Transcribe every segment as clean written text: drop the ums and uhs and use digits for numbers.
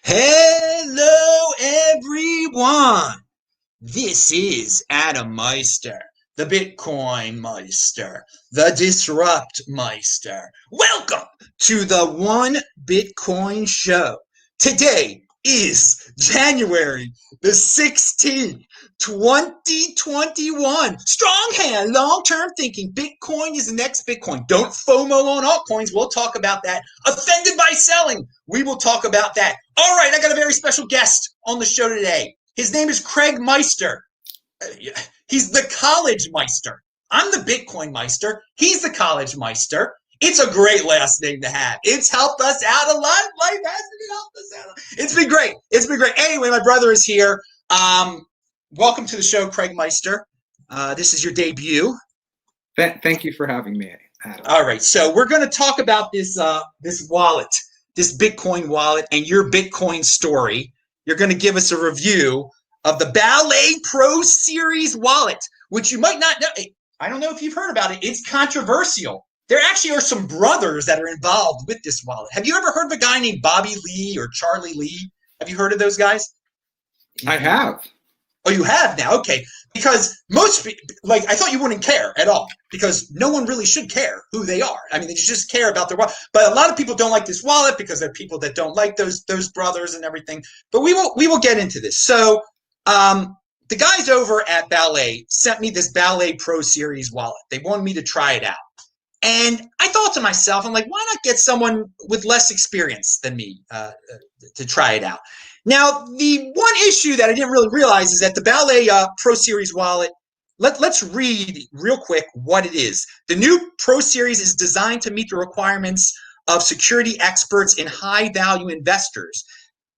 Hello, everyone. This is Adam Meister, the Bitcoin Meister, the Disrupt Meister. Welcome to the One Bitcoin Show. Today is January the 16th, 2021. Strong hand, long-term thinking. Bitcoin is the next Bitcoin. Don't FOMO on altcoins. We'll talk about that. Offended by selling. We will talk about that. All right, I got a very special guest on the show today. His name is Craig Meister. He's the college Meister. I'm the Bitcoin Meister. He's the college Meister. It's a great last name to have. It's helped us out a lot. Life hasn't helped us out. It's been great. It's been great. Anyway, my brother is here. Welcome to the show, Craig Meister. This is your debut. Thank you for having me, Adam. All right, so we're going to talk about this wallet, this Bitcoin wallet, and your Bitcoin story. You're going to give us a review of the Ballet PRO Series wallet, which you might not know. I don't know if you've heard about it. It's controversial. There actually are some brothers that are involved with this wallet. Have you ever heard of a guy named Bobby Lee or Charlie Lee? Have you heard of those guys? I have. Oh, you have now? Okay. Because most people, I thought you wouldn't care at all because no one really should care who they are. I mean, they just care about their wallet. But a lot of people don't like this wallet because there are people that don't like those brothers and everything. But we will get into this. So the guys over at Ballet sent me this Ballet PRO Series wallet. They wanted me to try it out. And I thought to myself, I'm like, why not get someone with less experience than me to try it out? Now, the one issue that I didn't really realize is that the Ballet PRO Series wallet, let's read real quick what it is. The new PRO Series is designed to meet the requirements of security experts and high-value investors,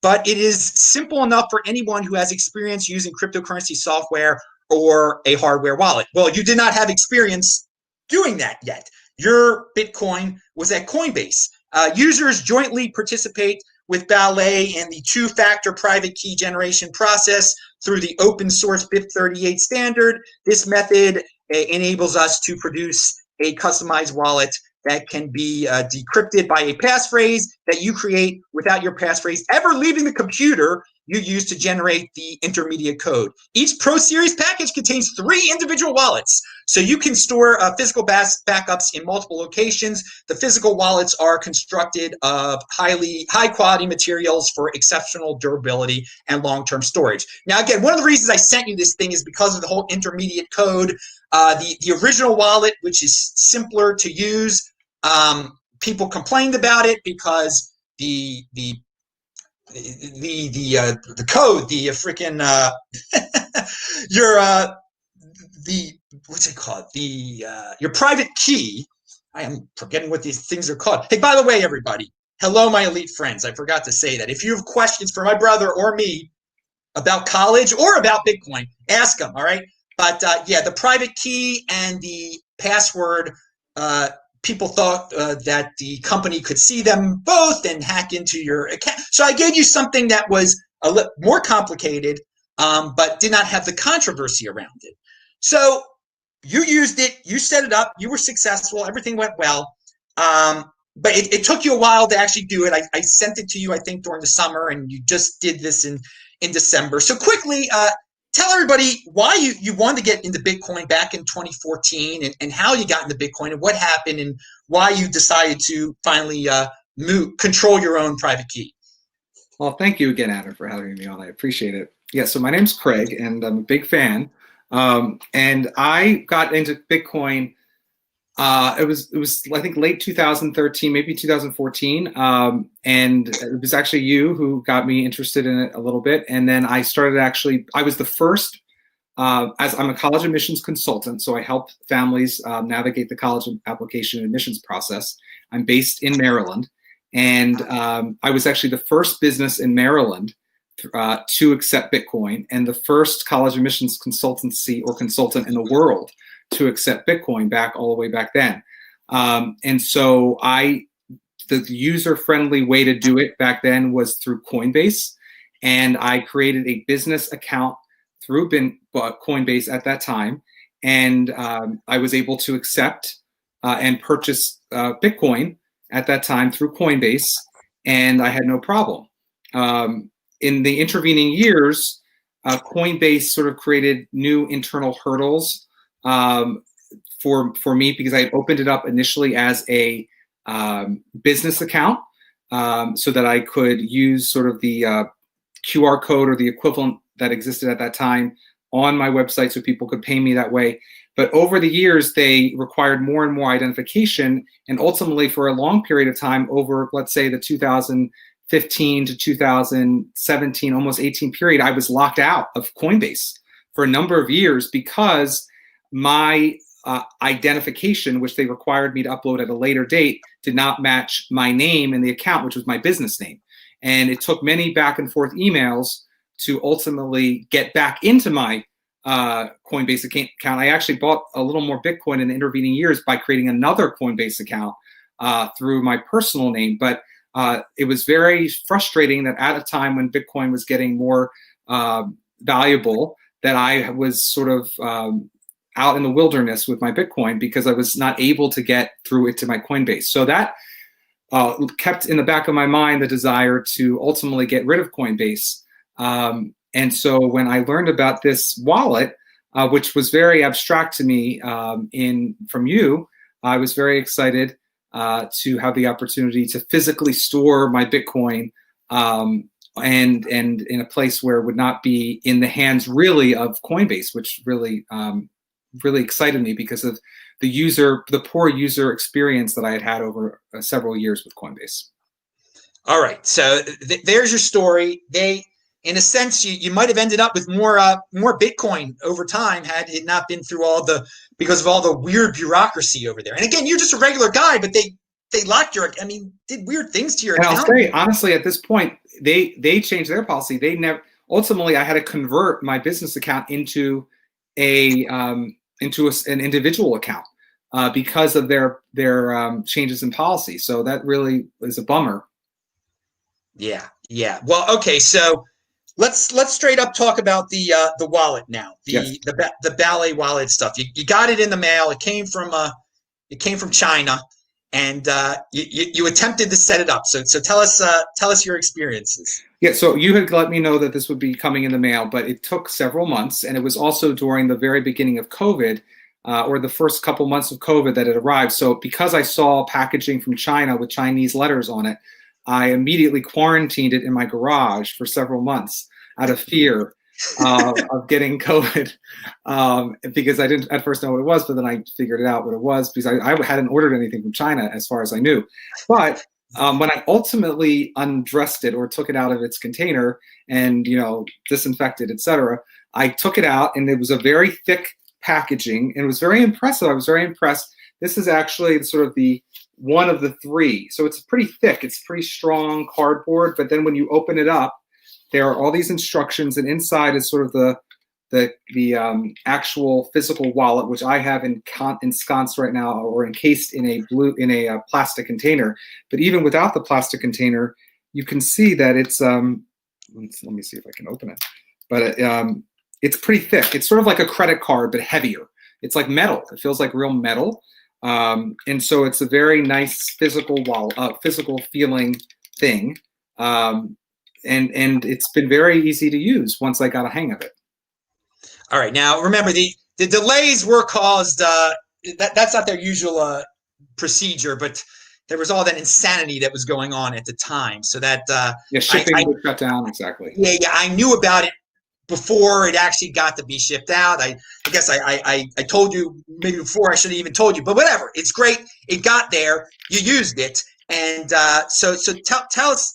but it is simple enough for anyone who has experience using cryptocurrency software or a hardware wallet. Well, you did not have experience doing that yet. Your Bitcoin was at Coinbase. Users jointly participate with Ballet in the two-factor private key generation process through the open source BIP38 standard. This method enables us to produce a customized wallet that can be decrypted by a passphrase that you create without your passphrase ever leaving the computer you use to generate the intermediate code. Each PRO Series package contains 3 individual wallets, so you can store physical backups in multiple locations. The physical wallets are constructed of high quality materials for exceptional durability and long-term storage. Now, again, one of the reasons I sent you this thing is because of the whole intermediate code. The original wallet, which is simpler to use, people complained about it because the code, the freaking what's it called? Your private key. I am forgetting what these things are called. Hey, by the way, everybody, hello, my elite friends. I forgot to say that. If you have questions for my brother or me about college or about Bitcoin, ask them. All right. But yeah, the private key and the password, people thought that the company could see them both and hack into your account. So I gave you something that was a little more complicated, but did not have the controversy around it. So you used it, you set it up, you were successful, everything went well. But it took you a while to actually do it. I sent it to you, I think, during the summer, and you just did this in December. So quickly, tell everybody why you wanted to get into Bitcoin back in 2014 and how you got into Bitcoin and what happened and why you decided to finally control your own private key. Well, thank you again, Adam, for having me on. I appreciate it. Yeah, so my name's Craig, and I'm a big fan. And I got into Bitcoin. It was I think late 2013, maybe 2014, and it was actually you who got me interested in it a little bit. And then I started I was the first, as I'm a college admissions consultant, so I help families navigate the college application and admissions process. I'm based in Maryland, and I was actually the first business in Maryland to accept Bitcoin, and the first college admissions consultancy or consultant in the world to accept Bitcoin all the way back then. And so the user-friendly way to do it back then was through Coinbase. And I created a business account through Coinbase at that time. And I was able to accept and purchase Bitcoin at that time through Coinbase. And I had no problem. in the intervening years, Coinbase sort of created new internal hurdles for me, because I had opened it up initially as a business account, so that I could use sort of the QR code or the equivalent that existed at that time on my website so people could pay me that way. But over the years, they required more and more identification. And ultimately, for a long period of time, over, let's say, the 2015 to 2017, almost 18 period, I was locked out of Coinbase for a number of years because my identification, which they required me to upload at a later date, did not match my name in the account, which was my business name. And it took many back and forth emails to ultimately get back into my Coinbase account. I actually bought a little more Bitcoin in the intervening years by creating another Coinbase account through my personal name. But it was very frustrating that at a time when Bitcoin was getting more valuable, that I was sort of out in the wilderness with my Bitcoin because I was not able to get through it to my Coinbase. So that kept in the back of my mind the desire to ultimately get rid of Coinbase. And so when I learned about this wallet, which was very abstract to me from you, I was very excited to have the opportunity to physically store my Bitcoin and in a place where it would not be in the hands really of Coinbase, which really really excited me because of the poor user experience that I had had over several years with Coinbase. All right, so there's your story. In a sense, you might have ended up with more Bitcoin over time had it not been through because of all the weird bureaucracy over there. And again, you're just a regular guy, but they locked did weird things to your account. I'll say, honestly, at this point, they changed their policy. They never. Ultimately, I had to convert my business account into an individual account because of their changes in policy. So that really is a bummer. Yeah. Well, okay, so. Let's straight up talk about the wallet now. The Ballet wallet stuff. You got it in the mail. It came from China, and you attempted to set it up. So tell us your experiences. Yeah. So you had let me know that this would be coming in the mail, but it took several months, and it was also during the very beginning of COVID, or the first couple months of COVID that it arrived. So because I saw packaging from China with Chinese letters on it, I immediately quarantined it in my garage for several months out of fear of getting COVID, because I didn't at first know what it was, but then I figured it out what it was because I hadn't ordered anything from China as far as I knew. But when I ultimately undressed it or took it out of its container and disinfected, etc., I took it out, and it was a very thick packaging, and it was very impressive. I was very impressed. This is actually sort of the one of the three. So it's pretty thick. It's pretty strong cardboard. But then when you open it up, there are all these instructions, and inside is sort of the actual physical wallet, which I have ensconced right now or encased in a plastic container. But even without the plastic container, you can see that it's let me see if I can open it. But it's pretty thick. It's sort of like a credit card, but heavier. It's like metal. It feels like real metal. And so it's a very nice physical wallet, physical feeling thing. And it's been very easy to use once I got a hang of it. All right. Now, remember, the delays were caused, that's not their usual procedure, but there was all that insanity that was going on at the time. So that shipping was shut down. Exactly. Yeah. I knew about it before it actually got to be shipped out. I guess I told you maybe before. I should have even told you, but whatever. It's great. It got there. You used it, and so tell us.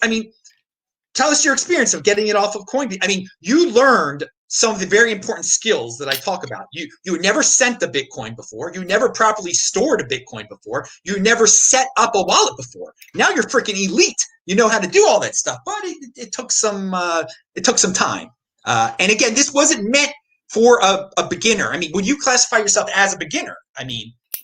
Tell us your experience of getting it off of Coinbase. You learned some of the very important skills that I talk about. You never sent a Bitcoin before. You never properly stored a Bitcoin before. You never set up a wallet before. Now you're freaking elite. You know how to do all that stuff, but it took some time. And again, this wasn't meant for a beginner. Would you classify yourself as a beginner?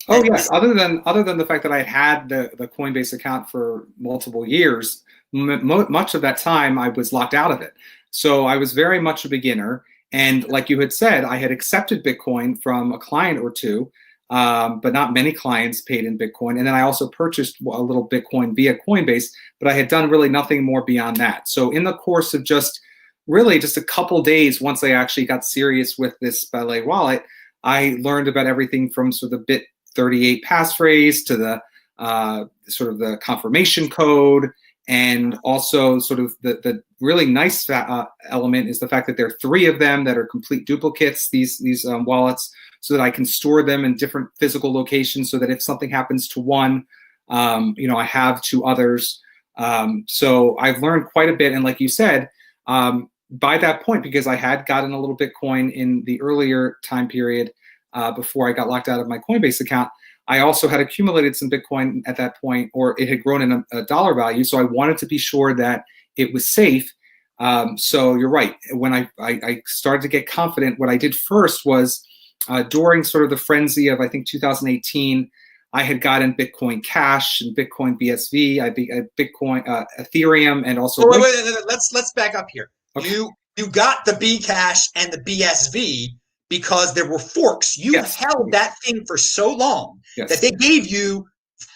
Oh yes. Other than the fact that I had the Coinbase account for multiple years, much of that time I was locked out of it. So I was very much a beginner. And like you had said, I had accepted Bitcoin from a client or two, but not many clients paid in Bitcoin. And then I also purchased a little Bitcoin via Coinbase, but I had done really nothing more beyond that. So in the course of just a couple days, once I actually got serious with this Ballet wallet, I learned about everything from sort of the Bit38 passphrase to the sort of the confirmation code. And also sort of the really nice element is the fact that there are 3 of them that are complete duplicates, these wallets, so that I can store them in different physical locations so that if something happens to one, I have 2 others. So I've learned quite a bit. And like you said, by that point, because I had gotten a little Bitcoin in the earlier time period before I got locked out of my Coinbase account, I also had accumulated some Bitcoin at that point, or it had grown in a dollar value. So I wanted to be sure that it was safe. So you're right. When I started to get confident, what I did first was during sort of the frenzy of, I think, 2018, I had gotten Bitcoin Cash and Bitcoin BSV, Bitcoin, Ethereum, and also. Wait. Let's back up here. Okay. You got the Bcash and the BSV because there were forks. You held that thing for so long that they gave you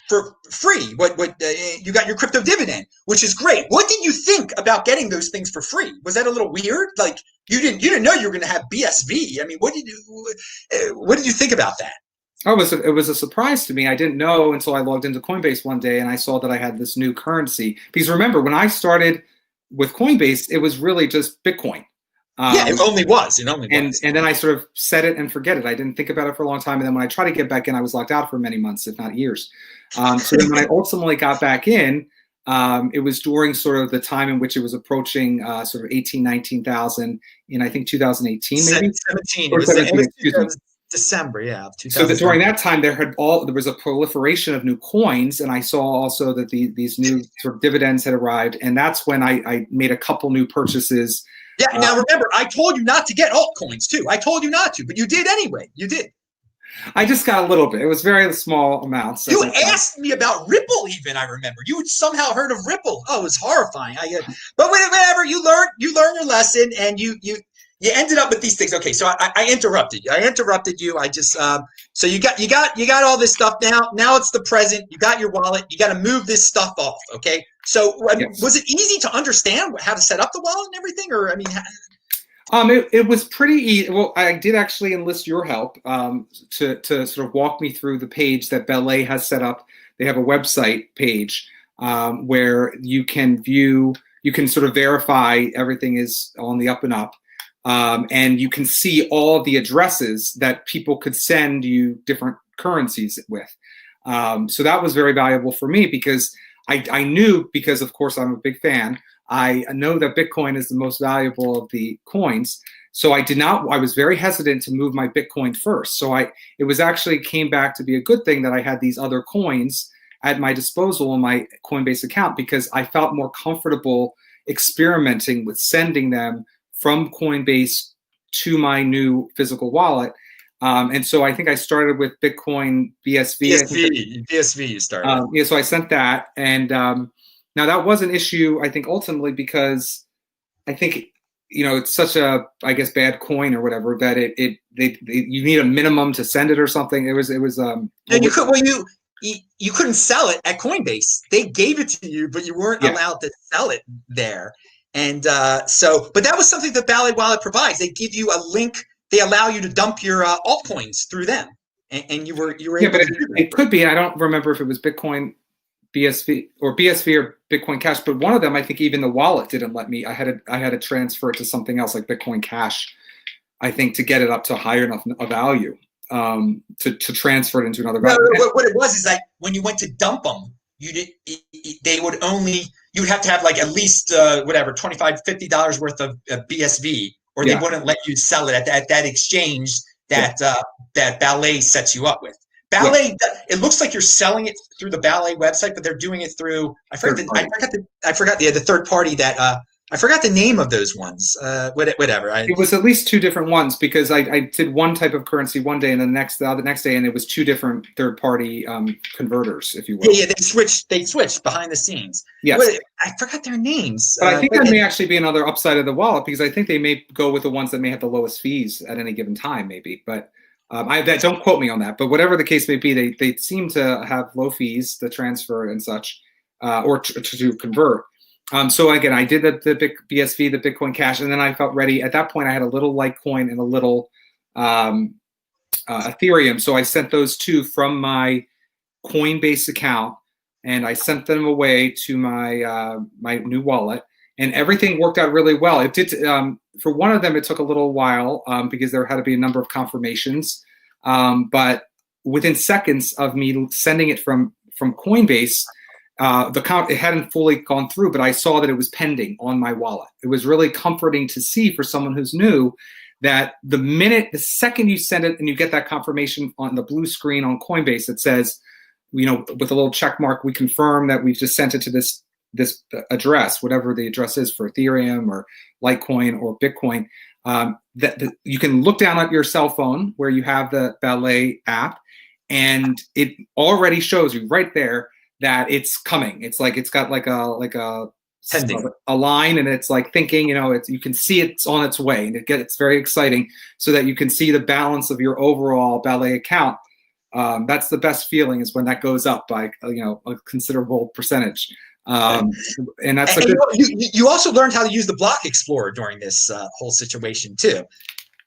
for free. What you got your crypto dividend, which is great. What did you think about getting those things for free? Was that a little weird? Like you didn't know you were going to have BSV. I mean, what did you think about that? Oh, it was a surprise to me. I didn't know until I logged into Coinbase one day and I saw that I had this new currency. Because remember, when I started with Coinbase, it was really just Bitcoin. It only was. And then I sort of set it and forget it. I didn't think about it for a long time. And then when I tried to get back in, I was locked out for many months, if not years. So then when I ultimately got back in, it was during sort of the time in which it was approaching sort of 19,000 in, I think, 2018, maybe? 17. It was December, yeah. So during that time, there was a proliferation of new coins, and I saw also that these new sort of dividends had arrived, and that's when I made a couple new purchases. Yeah. Now remember, I told you not to get altcoins too. I told you not to, but you did anyway. You did. I just got a little bit. It was very small amounts. You asked me about Ripple, even. I remember you had somehow heard of Ripple. Oh, it was horrifying. But whatever. You learned your lesson, and you ended up with these things. Okay, so I interrupted you. I just so you got all this stuff now. Now it's the present. You got your wallet. You got to move this stuff off. Okay. So was it easy to understand how to set up the wallet and everything, or I mean? It was pretty easy. Well, I did actually enlist your help to sort of walk me through the page that Ballet has set up. They have a website page where you can sort of verify everything is on the up and up. And you can see all the addresses that people could send you different currencies with. So that was very valuable for me because I knew, because of course I'm a big fan, I know that Bitcoin is the most valuable of the coins. So I was very hesitant to move my Bitcoin first. So it was actually came back to be a good thing that I had these other coins at my disposal in my Coinbase account, because I felt more comfortable experimenting with sending them from Coinbase to my new physical wallet. And so I think I started with Bitcoin BSV. BSV you started. So I sent that. And now that was an issue, I think, ultimately, because I think, it's such a, I guess, bad coin or whatever, that you need a minimum to send it or something. It was. And you couldn't sell it at Coinbase. They gave it to you, but you weren't allowed to sell it there. And but that was something that Ballet Wallet provides. They give you a link. They allow you to dump your altcoins through them, and you were able to do that. It could be. I don't remember if it was Bitcoin BSV or Bitcoin Cash, but one of them, I think, even the wallet didn't let me. I had to transfer it to something else like Bitcoin Cash, I think, to get it up to higher enough a value to transfer it into another value. No, what it was is like when you went to dump them, you'd have to have like at least $25-$50 worth of BSV, or they wouldn't let you sell it at that exchange that Ballet sets you up with. Ballet, it looks like you're selling it through the Ballet website, but they're doing it through I forgot the third party that I forgot the name of those ones. Whatever. It was at least 2 different ones, because I did one type of currency one day and the next day, and it was 2 different third-party converters, if you will. Yeah, they switched behind the scenes. Yes. I forgot their names. But I think that may actually be another upside of the wallet, because I think they may go with the ones that may have the lowest fees at any given time, maybe. But Don't quote me on that, but whatever the case may be, they seem to have low fees to transfer and such, or to convert. So again, I did the big BSV, the Bitcoin Cash, and then I felt ready. At that point, I had a little Litecoin and a little Ethereum. So I sent those two from my Coinbase account, and I sent them away to my my new wallet, and everything worked out really well. It did. For one of them, it took a little while because there had to be a number of confirmations, but within seconds of me sending it from Coinbase, it hadn't fully gone through, but I saw that it was pending on my wallet. It was really comforting to see for someone who's new that the second you send it and you get that confirmation on the blue screen on Coinbase that says, with a little check mark, we confirm that we've just sent it to this address, whatever the address is for Ethereum or Litecoin or Bitcoin, that you can look down at your cell phone where you have the Ballet app, and it already shows you right there that it's coming. It's like it's got like a pending a line, and it's like thinking, you can see it's on its way, and it's very exciting, so that you can see the balance of your overall Ballet account. That's the best feeling, is when that goes up by a considerable percentage. And that's you also learned how to use the Block Explorer during this whole situation too.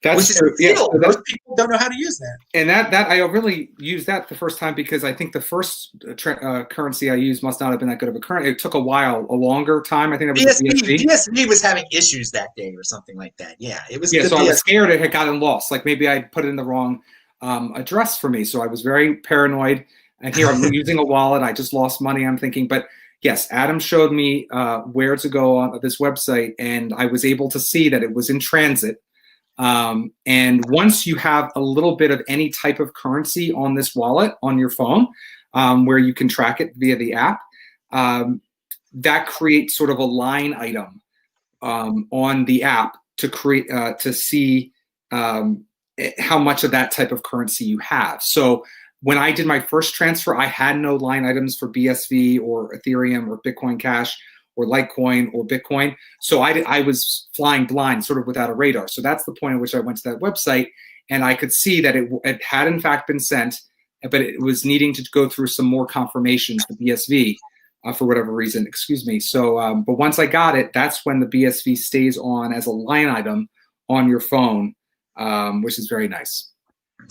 That's true. Yeah, so most people don't know how to use that. And that I really used that the first time, because I think the first currency I used must not have been that good of a currency. It took a longer time. I think that was BSV was having issues that day or something like that. Yeah, it was. Yeah, so I was scared it had gotten lost. Like maybe I put it in the wrong address for me. So I was very paranoid. And here I'm using a wallet. I just lost money. I'm thinking, but yes, Adam showed me where to go on this website, and I was able to see that it was in transit. And once you have a little bit of any type of currency on this wallet on your phone, where you can track it via the app, that creates sort of a line item on the app to create to see how much of that type of currency you have. So when I did my first transfer, I had no line items for BSV or Ethereum or Bitcoin Cash or Litecoin or Bitcoin. So I was flying blind, sort of without a radar. So that's the point at which I went to that website, and I could see that it had in fact been sent, but it was needing to go through some more confirmations, the BSV, for whatever reason, excuse me. So, but once I got it, that's when the BSV stays on as a line item on your phone, which is very nice.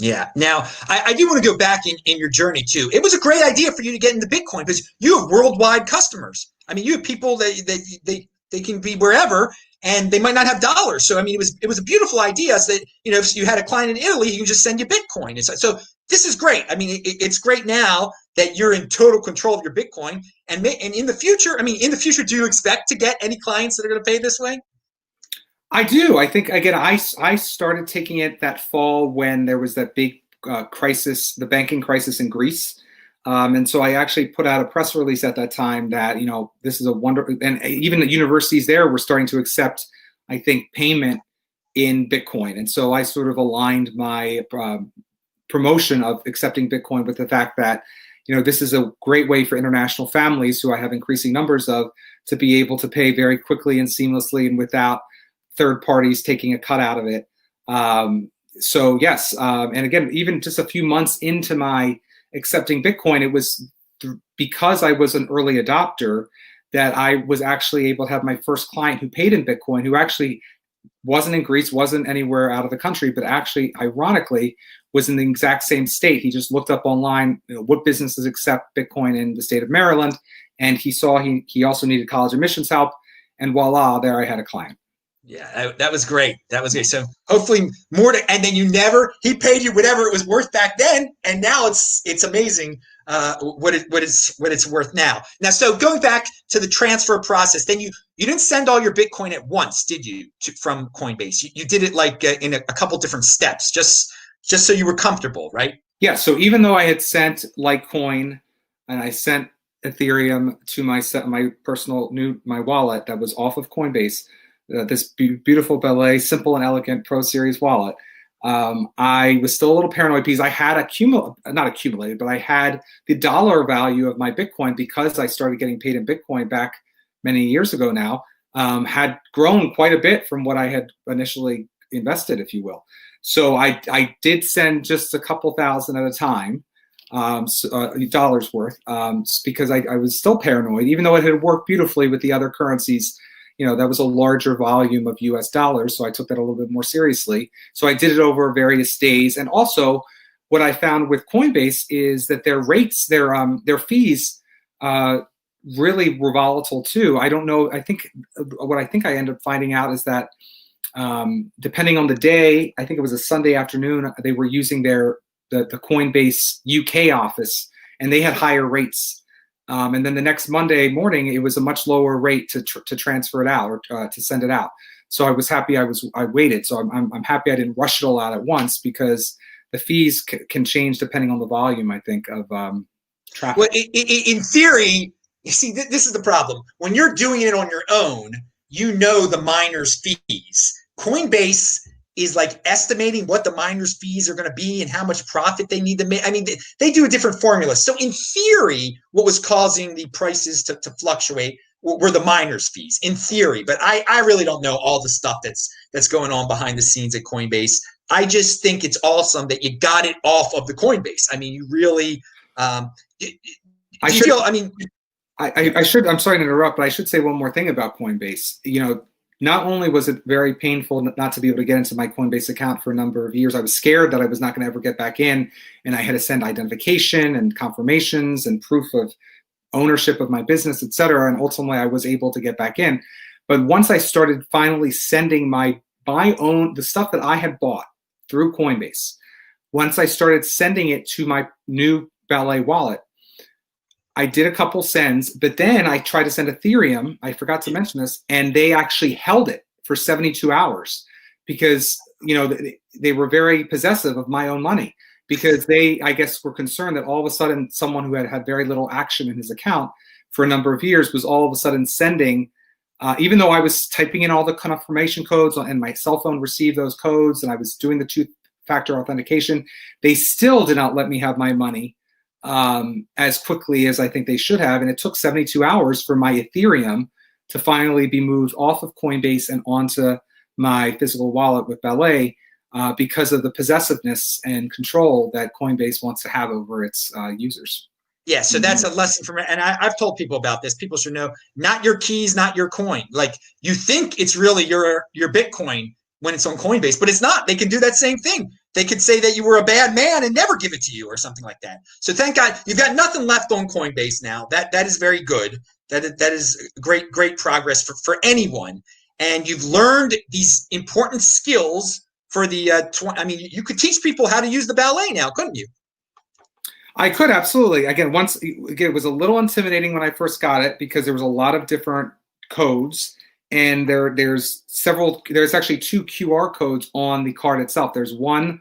Yeah. Now, I do want to go back in your journey too. It was a great idea for you to get into Bitcoin because you have worldwide customers. I mean, you have people that they can be wherever, and they might not have dollars. So I mean, it was a beautiful idea. So that if you had a client in Italy, he can just send you Bitcoin. So this is great. I mean, it's great now that you're in total control of your Bitcoin. And in the future, do you expect to get any clients that are going to pay this way? I do. I think, again, I started taking it that fall when there was that big crisis, the banking crisis in Greece. And so I actually put out a press release at that time that, this is a wonder. And even the universities there were starting to accept, I think, payment in Bitcoin. And so I sort of aligned my promotion of accepting Bitcoin with the fact that, this is a great way for international families, who I have increasing numbers of, to be able to pay very quickly and seamlessly and without third parties taking a cut out of it. So yes, and again, even just a few months into my accepting Bitcoin, it was because I was an early adopter that I was actually able to have my first client who paid in Bitcoin, who actually wasn't in Greece, wasn't anywhere out of the country, but actually, ironically, was in the exact same state. He just looked up online, what businesses accept Bitcoin in the state of Maryland, and he saw he also needed college admissions help, and voila, there I had a client. Yeah, that was great. That was great. So hopefully and then he paid you whatever it was worth back then, and now it's amazing what it's worth now. Now, so going back to the transfer process, then you didn't send all your Bitcoin at once, did you? From Coinbase, you did it like in a couple different steps, just so you were comfortable, right? Yeah. So even though I had sent Litecoin and I sent Ethereum to my personal my wallet that was off of Coinbase. This beautiful Ballet, simple and elegant Pro Series wallet. I was still a little paranoid because I had not accumulated, but I had the dollar value of my Bitcoin, because I started getting paid in Bitcoin back many years ago now, had grown quite a bit from what I had initially invested, if you will. So I did send just a couple thousand at a time, dollars worth, because I was still paranoid, even though it had worked beautifully with the other currencies. That was a larger volume of US dollars, so I took that a little bit more seriously. So I did it over various days. And also, what I found with Coinbase is that their rates, their fees, really were volatile too. I don't know. I think I ended up finding out is that depending on the day, I think it was a Sunday afternoon, they were using the Coinbase UK office, and they had higher rates. And then the next Monday morning, it was a much lower rate to transfer it out or to send it out. So I was happy I waited. So I'm happy I didn't rush it all out at once, because the fees can change depending on the volume, I think, of traffic. Well, in theory, you see, this is the problem. When you're doing it on your own, the miner's fees. Coinbase is like estimating what the miner's fees are going to be and how much profit they need to make. I mean, they do a different formula. So in theory, what was causing the prices to fluctuate were the miner's fees, in theory. But I really don't know all the stuff that's going on behind the scenes at Coinbase. I just think it's awesome that you got it off of the Coinbase. I mean, you really I'm sorry to interrupt, but I should say one more thing about Coinbase. Not only was it very painful not to be able to get into my Coinbase account for a number of years, I was scared that I was not going to ever get back in, and I had to send identification and confirmations and proof of ownership of my business, et cetera. And ultimately, I was able to get back in. But once I started finally sending the stuff that I had bought through Coinbase, once I started sending it to my new Ballet wallet, I did a couple sends, but then I tried to send Ethereum. I forgot to mention this, and they actually held it for 72 hours because, they were very possessive of my own money, because they, I guess, were concerned that all of a sudden someone who had very little action in his account for a number of years was all of a sudden sending, even though I was typing in all the confirmation codes and my cell phone received those codes and I was doing the two-factor authentication, they still did not let me have my money as quickly as I think they should have. And it took 72 hours for my Ethereum to finally be moved off of Coinbase and onto my physical wallet with Ballet, because of the possessiveness and control that Coinbase wants to have over its users. Yeah, so that's a lesson from it. And I've told people about this. People should know, not your keys, not your coin. Like, you think it's really your Bitcoin when it's on Coinbase, but it's not. They can do that same thing. They could say that you were a bad man and never give it to you or something like that. So thank God you've got nothing left on Coinbase now. That is very good. That is great progress for anyone. And you've learned these important skills for the you could teach people how to use the Ballet now, couldn't you? I could, absolutely. Again, it was a little intimidating when I first got it because there was a lot of different codes. And there's actually 2 QR codes on the card itself. There's one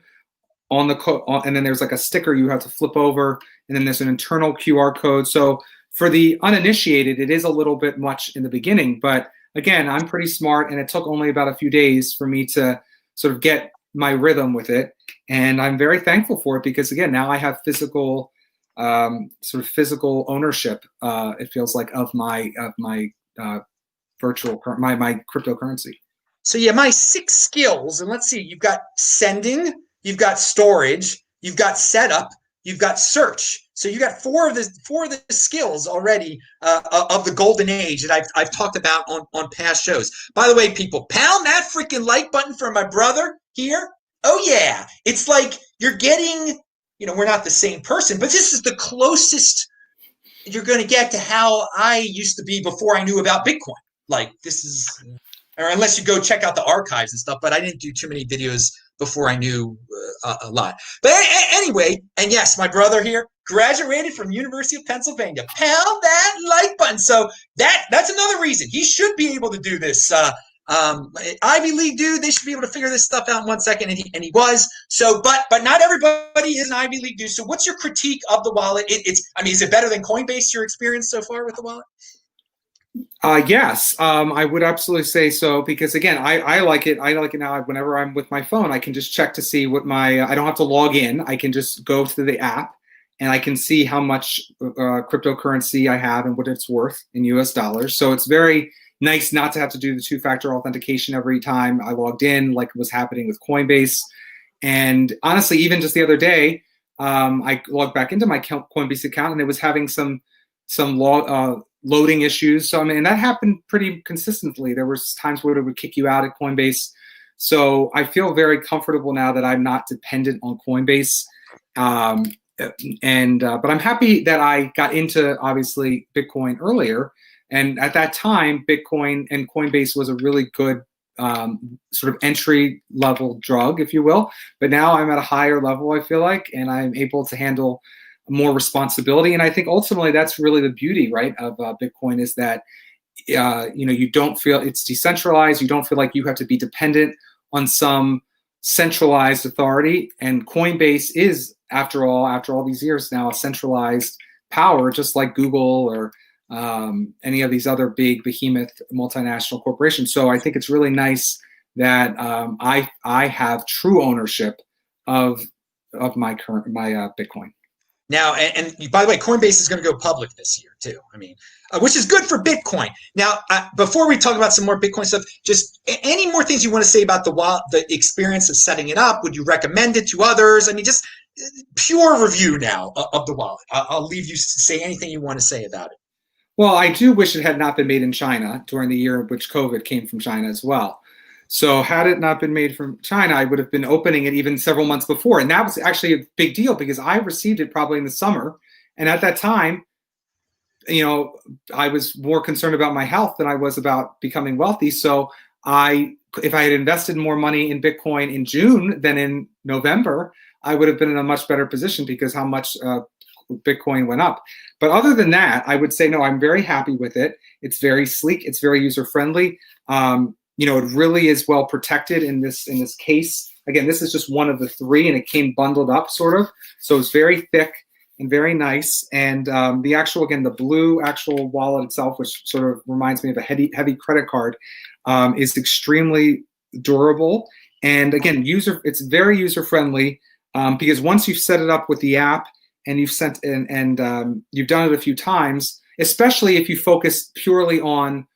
on the code, and then there's like a sticker you have to flip over, and then there's an internal QR code. So for the uninitiated, it is a little bit much in the beginning, but again, I'm pretty smart, and it took only about a few days for me to sort of get my rhythm with it. And I'm very thankful for it because, again, now I have physical ownership, it feels like, of my my cryptocurrency. So yeah, my 6 skills, and let's see, you've got sending, you've got storage, you've got setup, you've got search. So you got four of the skills already of the golden age that I've talked about on past shows. By the way, people, pound that freaking like button for my brother here. Oh yeah, it's like you're getting, we're not the same person, but this is the closest you're going to get to how I used to be before I knew about Bitcoin. Like, this is, or unless you go check out the archives and stuff, but I didn't do too many videos before I knew a lot. But anyway, and yes, my brother here graduated from University of Pennsylvania. Pound that like button. So that's another reason he should be able to do this. Ivy League dude, they should be able to figure this stuff out in 1 second, and he was. So, but not everybody is an Ivy League dude. So what's your critique of the wallet? Is it better than Coinbase, your experience so far with the wallet? Yes, I would absolutely say so, because again, I like it. I like it now. Whenever I'm with my phone, I can just check to see what I don't have to log in. I can just go to the app and I can see how much cryptocurrency I have and what it's worth in US dollars. So it's very nice not to have to do the 2-factor authentication every time I logged in, like was happening with Coinbase. And honestly, even just the other day, I logged back into my Coinbase account and it was having some loading issues. So I mean, and that happened pretty consistently. There was times where it would kick you out at Coinbase. So I feel very comfortable now that I'm not dependent on Coinbase. But I'm happy that I got into, obviously, Bitcoin earlier. And at that time, Bitcoin and Coinbase was a really good sort of entry level drug, if you will. But now I'm at a higher level, I feel like, and I'm able to handle more responsibility. And I think ultimately that's really the beauty, right, of Bitcoin, is that you don't feel it's decentralized. You don't feel like you have to be dependent on some centralized authority. And Coinbase is, after all these years now, a centralized power, just like Google or any of these other big behemoth multinational corporations. So I think it's really nice that I have true ownership of my Bitcoin. Now, and by the way, Coinbase is going to go public this year too. I mean, which is good for Bitcoin. Now, before we talk about some more Bitcoin stuff, just any more things you want to say about the experience of setting it up? Would you recommend it to others? I mean, just pure review now of the wallet. I'll leave you to say anything you want to say about it. Well, I do wish it had not been made in China during the year in which COVID came from China as well. So had it not been made from China, I would have been opening it even several months before. And that was actually a big deal because I received it probably in the summer. And at that time, I was more concerned about my health than I was about becoming wealthy. So if I had invested more money in Bitcoin in June than in November, I would have been in a much better position because how much Bitcoin went up. But other than that, I would say, no, I'm very happy with it. It's very sleek. It's very user-friendly. It really is well protected in this case. Again, this is just one of the three, and it came bundled up sort of. So it's very thick and very nice. And the blue actual wallet itself, which sort of reminds me of a heavy credit card, is extremely durable. And again, it's very user-friendly because once you've set it up with the app and you've sent and you've done it a few times, especially if you focus purely on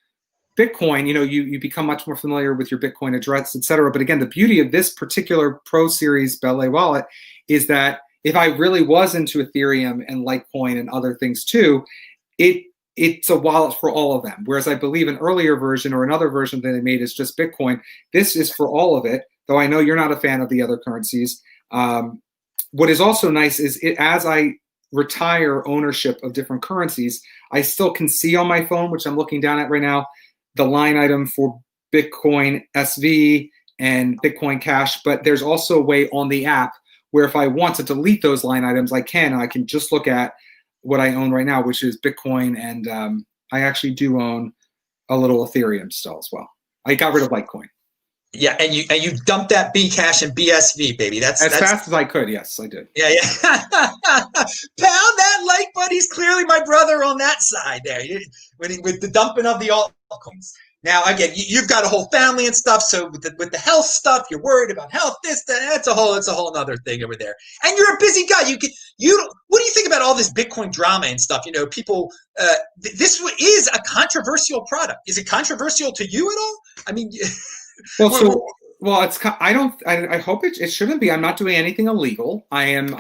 Bitcoin, you become much more familiar with your Bitcoin address, et cetera. But again, the beauty of this particular Pro Series Ballet wallet is that if I really was into Ethereum and Litecoin and other things too, it's a wallet for all of them. Whereas I believe an earlier version or another version that they made is just Bitcoin. This is for all of it, though I know you're not a fan of the other currencies. What is also nice is as I retire ownership of different currencies, I still can see on my phone, which I'm looking down at right now, the line item for Bitcoin SV and Bitcoin Cash, but there's also a way on the app where if I want to delete those line items, I can just look at what I own right now, which is Bitcoin, and I actually do own a little Ethereum still as well. I got rid of Litecoin. Yeah, and you dumped that Bcash and BSV, baby. That's fast as I could. Yes, I did. Yeah. Pound that like buddy's clearly my brother on that side there. With the dumping of the altcoins. Now again, you've got a whole family and stuff. So with the health stuff, you're worried about health. It's a whole other thing over there. And you're a busy guy. What do you think about all this Bitcoin drama and stuff? People. This is a controversial product. Is it controversial to you at all? I mean. I hope it shouldn't be. I'm not doing anything illegal. I'm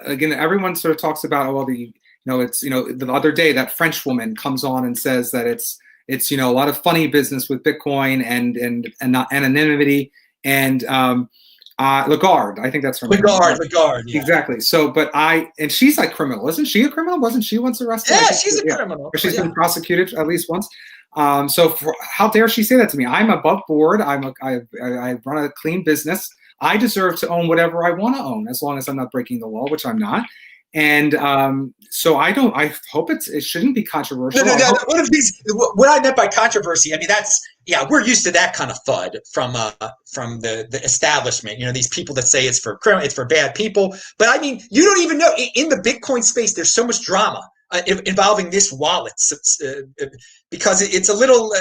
again, everyone sort of talks about, the other day that French woman comes on and says that it's a lot of funny business with Bitcoin and not anonymity and Lagarde, I think that's her name. Lagarde, yeah. Exactly. So, and she's like criminal, isn't she? A criminal? Wasn't she once arrested? Yeah, she's a criminal. Or she's been prosecuted at least once. How dare she say that to me? I'm above board. I run a clean business. I deserve to own whatever I want to own, as long as I'm not breaking the law, which I'm not. And I hope it shouldn't be controversial. No. What I meant by controversy, I mean, we're used to that kind of FUD from the establishment. These people that say it's for bad people. But I mean, you don't even know in the Bitcoin space. There's so much drama involving this wallet because it's a little.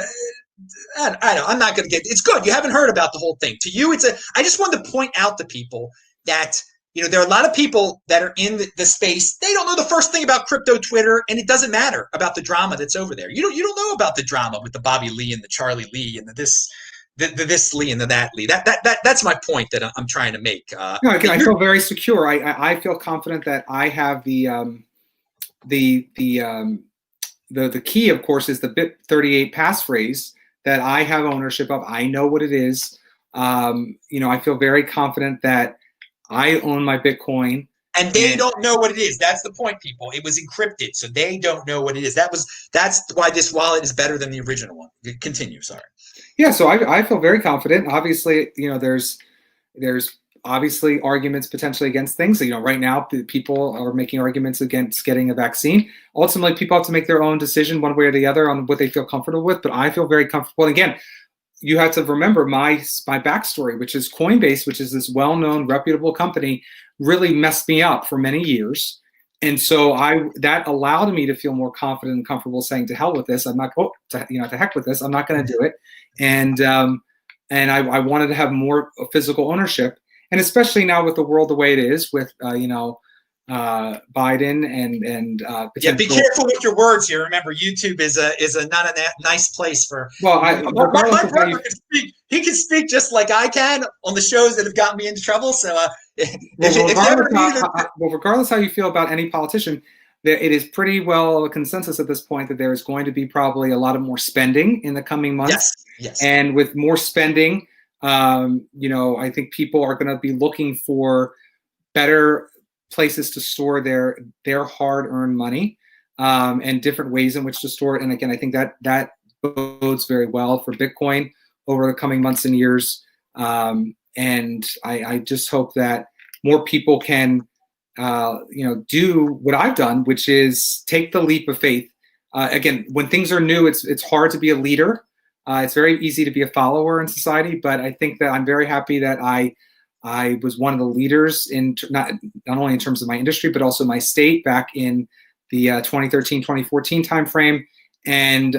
I don't know. I'm not going to get. It's good. You haven't heard about the whole thing. To you, I just wanted to point out to people that. There are a lot of people that are in the space. They don't know the first thing about crypto Twitter, and it doesn't matter about the drama that's over there. You don't know about the drama with the Bobby Lee and the Charlie Lee and this this Lee and the that Lee. That's my point that I'm trying to make. No, again, I feel very secure. I feel confident that I have the key, of course, is the BIP38 passphrase that I have ownership of. I know what it is. I feel very confident that I own my Bitcoin. And they don't know what it is. That's the point, people. It was encrypted, so they don't know what it is. That's why this wallet is better than the original one. Continue, sorry. Yeah, so I feel very confident. Obviously, there's obviously arguments potentially against things. Right now, people are making arguments against getting a vaccine. Ultimately, people have to make their own decision one way or the other on what they feel comfortable with. But I feel very comfortable. And again, you have to remember my backstory, which is Coinbase, which is this well-known, reputable company, really messed me up for many years. And so that allowed me to feel more confident and comfortable saying, to hell with this. I'm not, to heck with this. I'm not going to do it. And I wanted to have more physical ownership. And especially now with the world the way it is, with Biden and yeah, be careful with your words here. Remember, YouTube is not a nice place for. Well, my brother can speak. He can speak just like I can on the shows that have gotten me into trouble. So, regardless how you feel about any politician, it is pretty well a consensus at this point that there is going to be probably a lot of more spending in the coming months. Yes. And with more spending, I think people are going to be looking for better places to store their hard-earned money, and different ways in which to store it. And again, I think that bodes very well for Bitcoin over the coming months and years. And I just hope that more people can, do what I've done, which is take the leap of faith. Again, when things are new, it's hard to be a leader. It's very easy to be a follower in society, but I think that I'm very happy that I was one of the leaders in not only in terms of my industry, but also my state back in the 2013, 2014 timeframe. And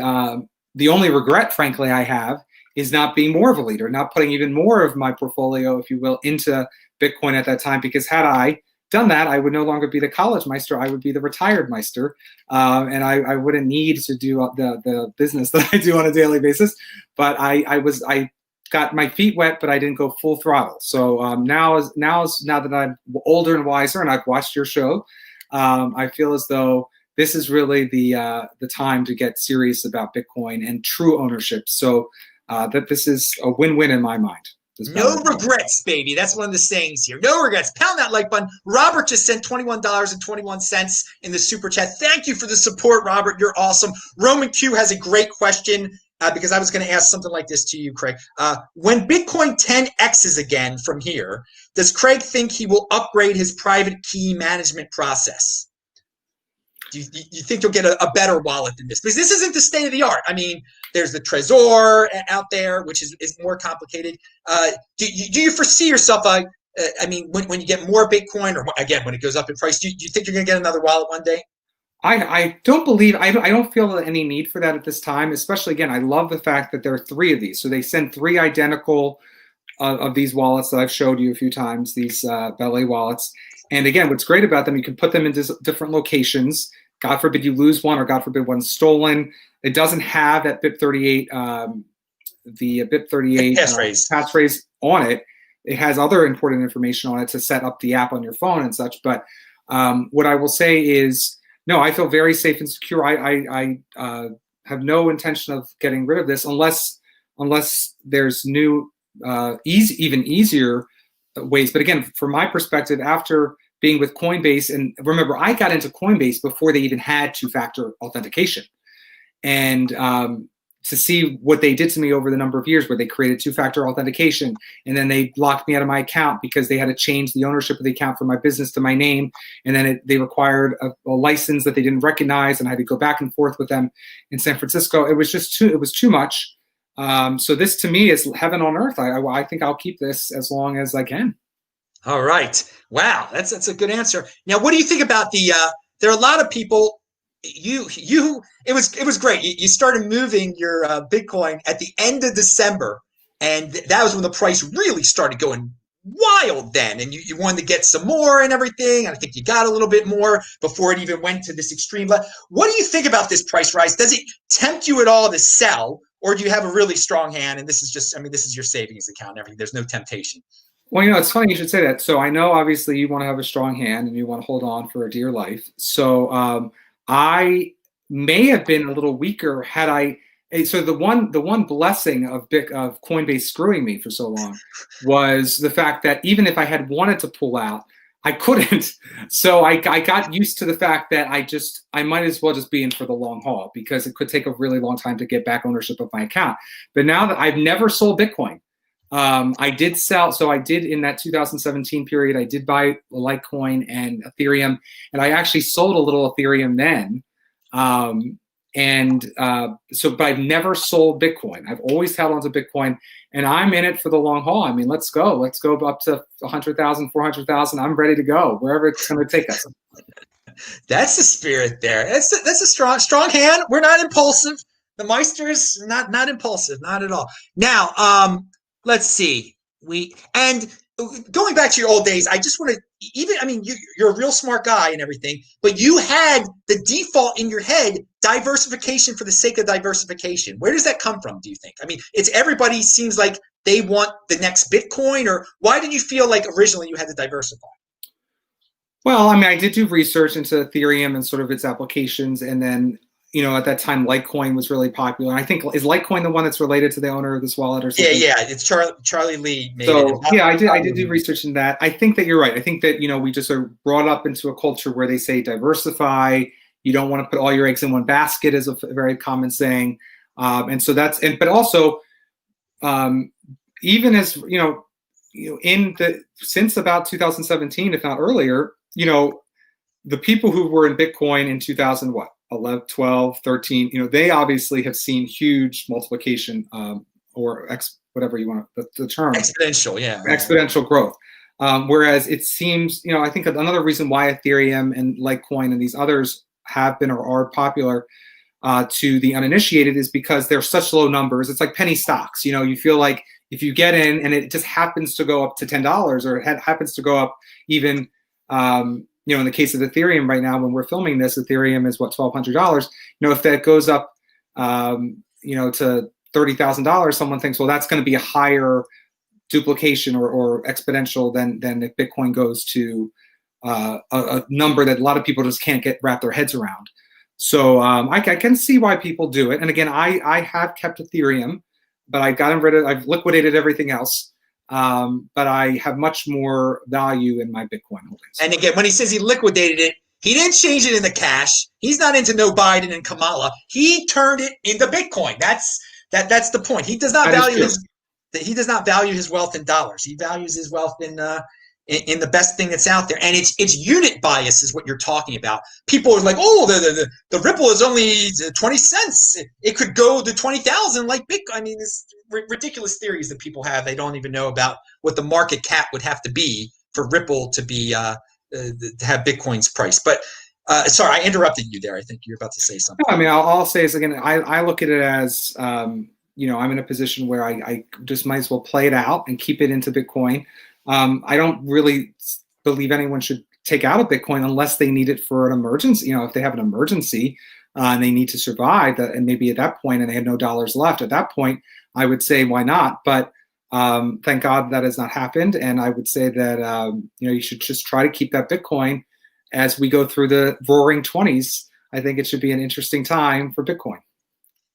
the only regret, frankly, I have is not being more of a leader, not putting even more of my portfolio, if you will, into Bitcoin at that time. Because had I done that, I would no longer be the college meister. I would be the retired meister. And I wouldn't need to do the business that I do on a daily basis. But I got my feet wet, but I didn't go full throttle. So now that I'm older and wiser, and I've watched your show, I feel as though this is really the time to get serious about Bitcoin and true ownership. So that this is a win-win in my mind. No regrets, baby. That's one of the sayings here. No regrets. Pound that like button. Robert just sent $21.21 in the super chat. Thank you for the support, Robert. You're awesome. Roman Q has a great question. Because I was going to ask something like this to you, Craig. When Bitcoin 10x's again from here, does Craig think he will upgrade his private key management process? Do you think you'll get a better wallet than this? Because this isn't the state of the art. I mean, there's the Trezor out there, which is more complicated. Do you foresee yourself, when you get more Bitcoin, or again, when it goes up in price, do you think you're going to get another wallet one day? I don't feel any need for that at this time, especially, again, I love the fact that there are 3 of these. So they send 3 identical of these wallets that I've showed you a few times, these Ballet wallets. And again, what's great about them, you can put them in different locations. God forbid you lose one, or God forbid one's stolen. It doesn't have that BIP38, the BIP38 passphrase on it. It has other important information on it to set up the app on your phone and such. But what I will say is, no, I feel very safe and secure. I have no intention of getting rid of this unless there's new, even easier ways. But again, from my perspective, after being with Coinbase, and remember, I got into Coinbase before they even had 2-factor authentication. And to see what they did to me over the number of years, where they created 2-factor authentication, and then they locked me out of my account because they had to change the ownership of the account from my business to my name, and then they required a license that they didn't recognize, and I had to go back and forth with them in San Francisco. It was just too much. So this to me is heaven on earth. I think I'll keep this as long as I can. All right. Wow, that's a good answer. Now, what do you think about the? There are a lot of people. It was great. You started moving your Bitcoin at the end of December, and that was when the price really started going wild then, and you wanted to get some more and everything. And I think you got a little bit more before it even went to this extreme level. What do you think about this price rise? Does it tempt you at all to sell, or do you have a really strong hand and this is just, I mean, this is your savings account and everything. There's no temptation. Well, it's funny you should say that. So I know obviously you want to have a strong hand and you want to hold on for a dear life. So I may have been a little weaker had I. So the one blessing of Coinbase screwing me for so long was the fact that even if I had wanted to pull out, I couldn't. So I got used to the fact that I might as well just be in for the long haul, because it could take a really long time to get back ownership of my account. But now that I've never sold Bitcoin, I did sell. So I did, in that 2017 period, I did buy Litecoin and Ethereum, and I actually sold a little Ethereum then. But I've never sold Bitcoin. I've always held onto Bitcoin, and I'm in it for the long haul. I mean, let's go up to 100,000, 400,000. I'm ready to go wherever it's going to take us. That's the spirit there. That's a strong hand. We're not impulsive. The Meister is not impulsive, not at all. Now, let's see. Going back to your old days, I just want to you're a real smart guy and everything, but you had the default in your head, diversification for the sake of diversification. Where does that come from, do you think? I mean, everybody seems like they want the next Bitcoin, or why did you feel like originally you had to diversify? Well, I did do research into Ethereum and sort of its applications, and then at that time, Litecoin was really popular. And I think, is Litecoin the one that's related to the owner of this wallet or something? Yeah, it's Charlie Lee made it. Yeah, I did do research in that. I think that you're right. I think that, we just are brought up into a culture where they say diversify. You don't want to put all your eggs in one basket, is a very common saying. But also, even as, since about 2017, if not earlier, the people who were in Bitcoin in 11, 12, 13, they obviously have seen huge multiplication, or whatever you want the term. Exponential, yeah. Exponential growth. Whereas it seems, I think another reason why Ethereum and Litecoin and these others have been or are popular to the uninitiated is because they're such low numbers. It's like penny stocks. You feel like if you get in and it just happens to go up to $10, or it happens to go up even, in the case of Ethereum right now, when we're filming this, Ethereum is $1,200. If that goes up, to $30,000, someone thinks, well, that's going to be a higher duplication or exponential than if Bitcoin goes to a number that a lot of people just can't wrap their heads around. So I can see why people do it. And again, I have kept Ethereum, but I've liquidated everything else. But I have much more value in my Bitcoin holdings. And again, when he says he liquidated it, he didn't change it into cash. He's not into no Biden and Kamala. He turned it into Bitcoin. That's the point. He does not value his wealth in dollars. He values his wealth in the best thing that's out there. And it's unit bias is what you're talking about. People are like, oh, the Ripple is only 20 cents. It could go to 20,000 like Bitcoin. I mean, it's ridiculous theories that people have. They don't even know about what the market cap would have to be for Ripple to be to have Bitcoin's price. But sorry, I interrupted you there. I think you're about to say something. No, I'll say is, again, I look at it as I'm in a position where I just might as well play it out and keep it into Bitcoin. I don't really believe anyone should take out a Bitcoin unless they need it for an emergency. If they have an emergency and they need to survive, and maybe at that point, and they have no dollars left, at that point, I would say, why not? But thank God that has not happened. And I would say that, you should just try to keep that Bitcoin as we go through the roaring 20s. I think it should be an interesting time for Bitcoin.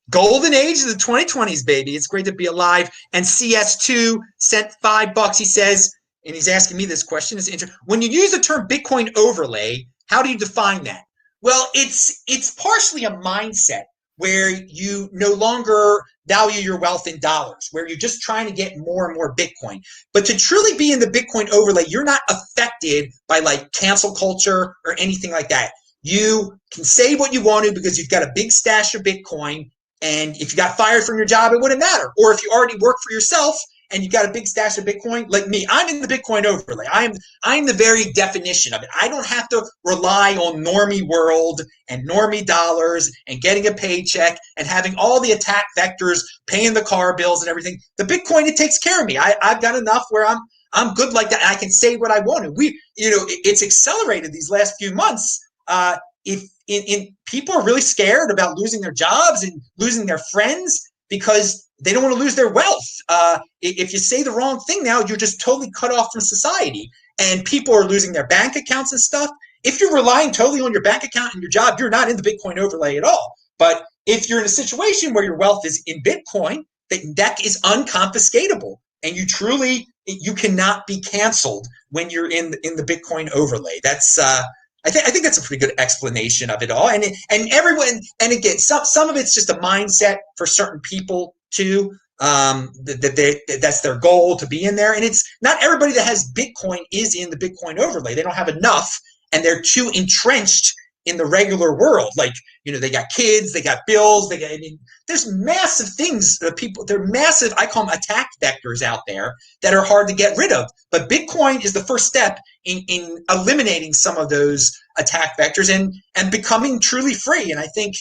Golden age of the 2020s, baby. It's great to be alive. And CS2 sent $5. He says, and he's asking me this question. It's interesting. When you use the term Bitcoin overlay, how do you define that? Well, it's partially a mindset where you no longer value your wealth in dollars, where you're just trying to get more and more Bitcoin. But to truly be in the Bitcoin overlay, you're not affected by like cancel culture or anything like that. You can say what you want to because you've got a big stash of Bitcoin. And if you got fired from your job, it wouldn't matter. Or if you already work for yourself and you got a big stash of Bitcoin, like me, I'm in the Bitcoin overlay. I'm the very definition of it. I don't have to rely on normie world and normie dollars and getting a paycheck and having all the attack vectors, paying the car bills and everything. The Bitcoin, it takes care of me. I've got enough where I'm good like that. And I can say what I want to. It's accelerated these last few months. If people are really scared about losing their jobs and losing their friends, because they don't want to lose their wealth. If you say the wrong thing now, you're just totally cut off from society, and people are losing their bank accounts and stuff. If you're relying totally on your bank account and your job, you're not in the Bitcoin overlay at all. But if you're in a situation where your wealth is in Bitcoin, that is unconfiscatable, and you cannot be canceled when you're in the Bitcoin overlay. That's I think that's a pretty good explanation of it all. And everyone, and again, some of it's just a mindset for certain people too. That's their goal to be in there, and it's not everybody that has Bitcoin is in the Bitcoin overlay. They don't have enough, and they're too entrenched in the regular world. Like, they got kids, they got bills, there's massive things that they're massive, I call them attack vectors out there that are hard to get rid of. But Bitcoin is the first step in eliminating some of those attack vectors and becoming truly free. And I think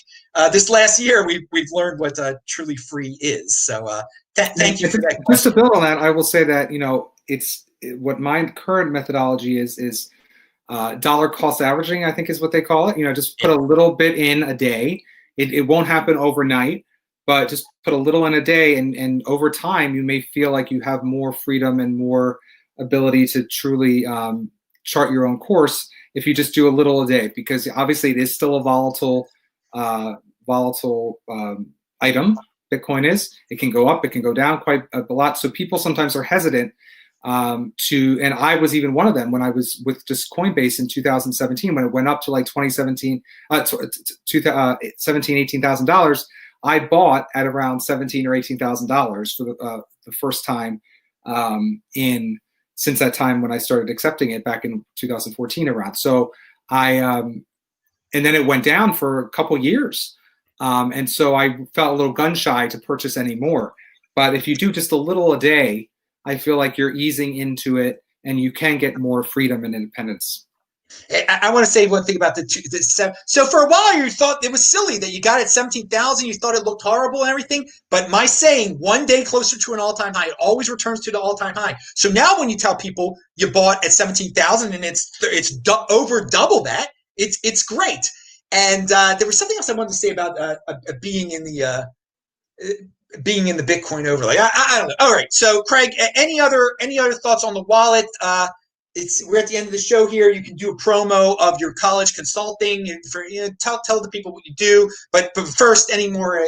this last year we've learned what truly free is. So thank you for that question. Just to build on that, I will say that, it's what my current methodology is dollar cost averaging, I think is what they call it. Just put a little bit in a day. It won't happen overnight, but just put a little in a day, and over time you may feel like you have more freedom and more ability to truly chart your own course if you just do a little a day, because obviously it is still a volatile item. Bitcoin is. It can go up, it can go down quite a lot. So people sometimes are hesitant and I was even one of them when I was with just Coinbase in 2017, when it went up to like $18,000. I bought at around $17,000 or $18,000 for the first time since that time when I started accepting it back in 2014 around. So and then it went down for a couple years. And so I felt a little gun shy to purchase any more. But if you do just a little a day, I feel like you're easing into it, and you can get more freedom and independence. I want to say one thing about so for a while you thought it was silly that you got it 17,000. You thought it looked horrible and everything. But my saying, one day closer to an all-time high, it always returns to the all-time high. So now when you tell people you bought at 17,000 and it's over double that, it's great. And there was something else I wanted to say about being in the Bitcoin overlay. I don't know. All right. So Craig, any other thoughts on the wallet? We're at the end of the show here. You can do a promo of your college consulting and tell the people what you do. But first, any more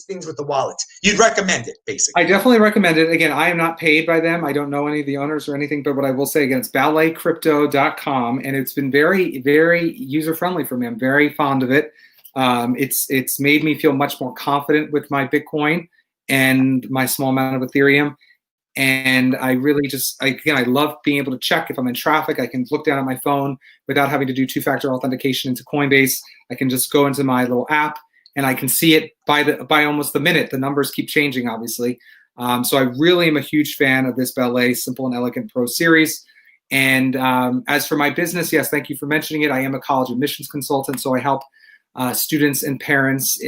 things with the wallet? You'd recommend it, basically. I definitely recommend it. Again, I am not paid by them. I don't know any of the owners or anything. But what I will say, again, it's balletcrypto.com, and it's been very, very user friendly for me. I'm very fond of it. It's made me feel much more confident with my Bitcoin and my small amount of Ethereum. And I really I love being able to check if I'm in traffic. I can look down at my phone without having to do two-factor authentication into Coinbase. I can just go into my little app and I can see it by almost the minute. The numbers keep changing, obviously. So I really am a huge fan of this Ballet Simple and Elegant Pro Series. And as for my business, yes, thank you for mentioning it. I am a college admissions consultant, so I help students and parents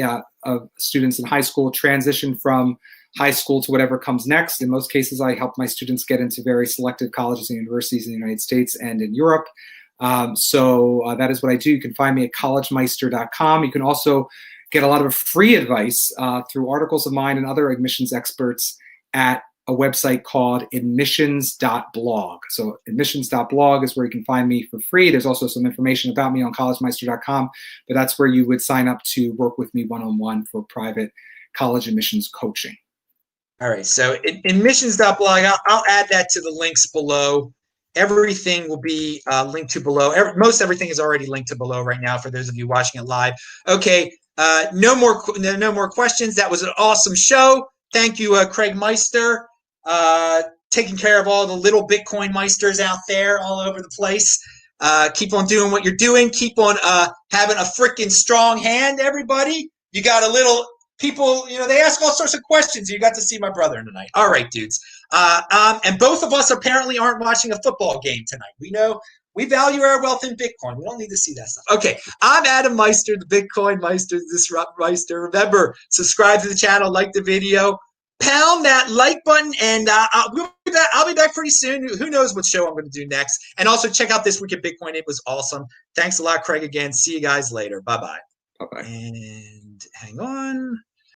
of students in high school transition from high school to whatever comes next. In most cases, I help my students get into very selective colleges and universities in the United States and in Europe. So that is what I do. You can find me at collegemeister.com. You can also get a lot of free advice through articles of mine and other admissions experts at a website called admissions.blog. So admissions.blog is where you can find me for free. There's also some information about me on collegemeister.com, but that's where you would sign up to work with me one-on-one for private college admissions coaching. All right, so admissions.blog, I'll add that to the links below. Everything will be linked to below. Most everything is already linked to below right now for those of you watching it live. Okay, no more questions. That was an awesome show. Thank you, Craig Meister, taking care of all the little Bitcoin Meisters out there all over the place. Keep on doing what you're doing. Keep on having a freaking strong hand, everybody. You got a little... People, they ask all sorts of questions. You got to see my brother tonight. All right, dudes. And both of us apparently aren't watching a football game tonight. We know we value our wealth in Bitcoin. We don't need to see that stuff. Okay, I'm Adam Meister, the Bitcoin Meister, Disrupt Meister. Remember, subscribe to the channel, like the video, pound that like button, and I'll be back pretty soon. Who knows what show I'm going to do next. And also check out This Week in Bitcoin. It was awesome. Thanks a lot, Craig, again. See you guys later. Bye-bye. Bye-bye. And hang on.